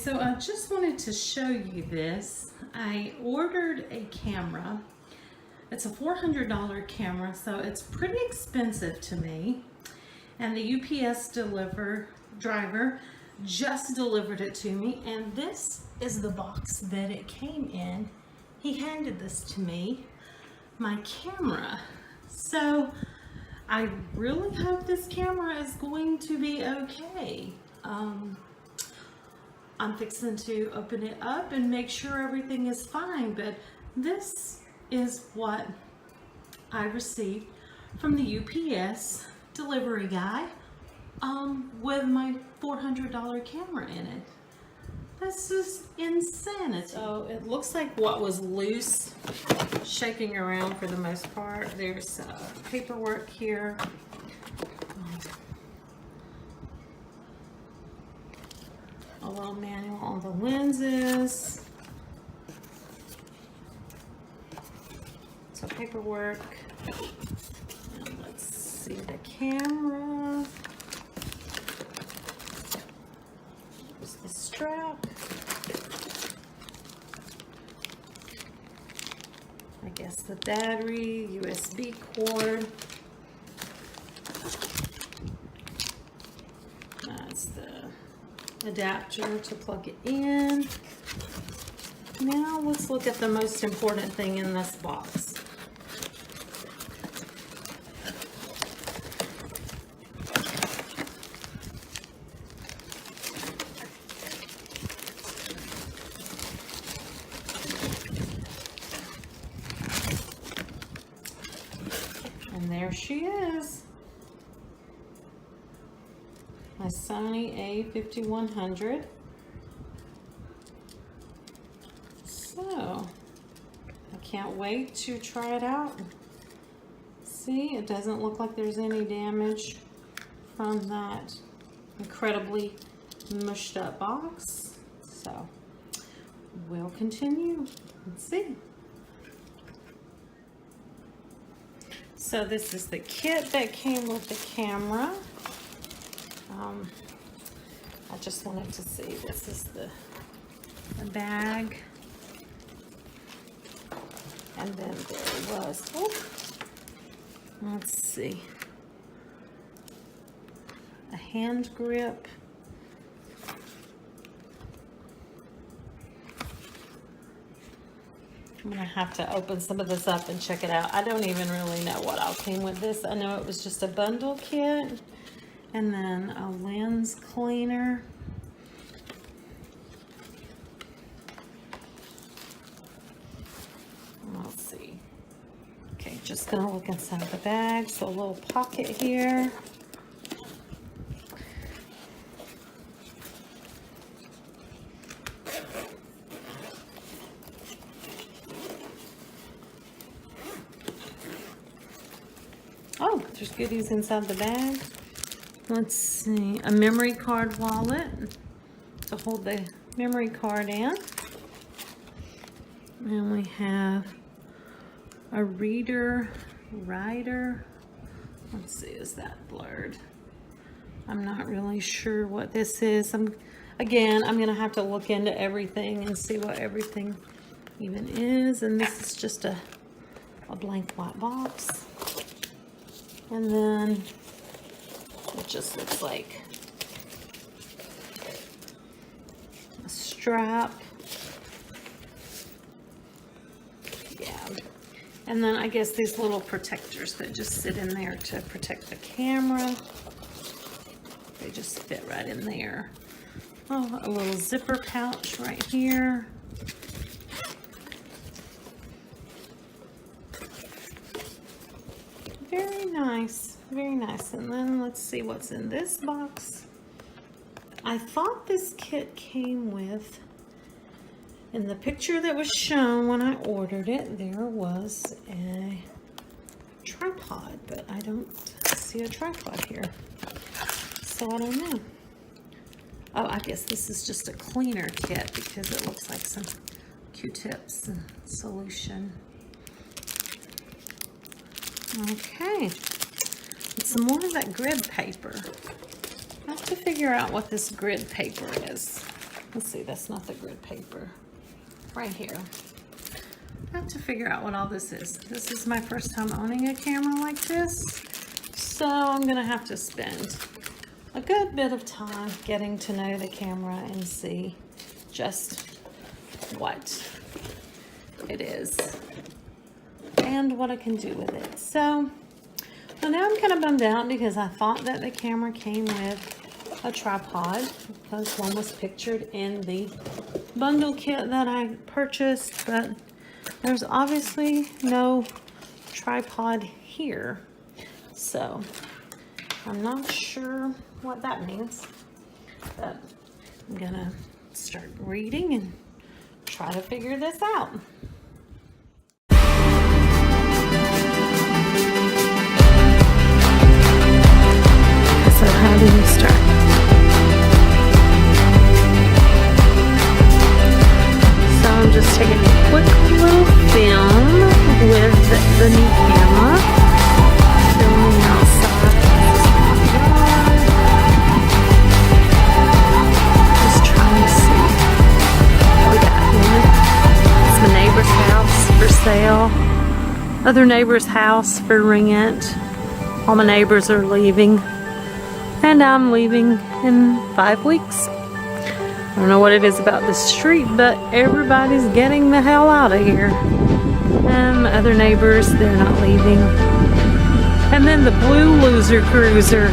so I just wanted to show you this. I ordered a camera. It's a $400 camera, so it's pretty expensive to me. And the UPS driver just delivered it to me, and this is the box that it came in. He handed this to me, my camera. So I really hope this camera is going to be okay. I'm fixing to open it up and make sure everything is fine, but this is what I received from the UPS delivery guy with my $400 camera in it. This is insanity. So it looks like what was loose, shaking around for the most part. There's paperwork here. A little manual on the lenses. So paperwork. And let's see the camera. There's the strap. I guess the battery, USB cord. That's the adapter to plug it in. Now let's look at the most important thing in this box. And there she is. My Sony a5100. So, I can't wait to try it out. See, it doesn't look like there's any damage from that incredibly mushed up box. So, we'll continue. Let's see. So this is the kit that came with the camera. I just wanted to see, this is the bag. And then there was, oh, let's see, a hand grip. I'm gonna have to open some of this up and check it out. I don't even really know what all came with this. I know it was just a bundle kit. And then a lens cleaner. Let's see. Okay, just gonna look inside the bag. So a little pocket here. Oh, there's goodies inside the bag. Let's see, a memory card wallet to hold the memory card in. And we have a writer. Let's see, is that blurred? I'm not really sure what this is. Again, I'm gonna have to look into everything and see what everything even is. And this is just a blank white box. And then it just looks like a strap. Yeah. And then I guess these little protectors that just sit in there to protect the camera. They just fit right in there. Oh, a little zipper pouch right here. Very nice, very nice. And then let's see what's in this box. I thought this kit came with, in the picture that was shown when I ordered it, there was a tripod, but I don't see a tripod here. So I don't know. Oh, I guess this is just a cleaner kit because it looks like some Q-tips and solution. Okay, and some more of that grid paper. I have to figure out what this grid paper is. Let's see, that's not the grid paper. Right here. I have to figure out what all this is. This is my first time owning a camera like this, so I'm gonna have to spend a good bit of time getting to know the camera and see just what it is and what I can do with it. So, well, now I'm kind of bummed out because I thought that the camera came with a tripod because one was pictured in the bundle kit that I purchased, but there's obviously no tripod here. So I'm not sure what that means, but I'm gonna start reading and try to figure this out. So how do we start? So I'm just taking a quick little film with the new camera. Filming outside. Just trying to see what we got here. It's my neighbor's house for sale. Other neighbor's house for rent. All my neighbors are leaving. And I'm leaving in 5 weeks. I don't know what it is about this street, but everybody's getting the hell out of here. And the other neighbors, they're not leaving. And then the blue loser cruiser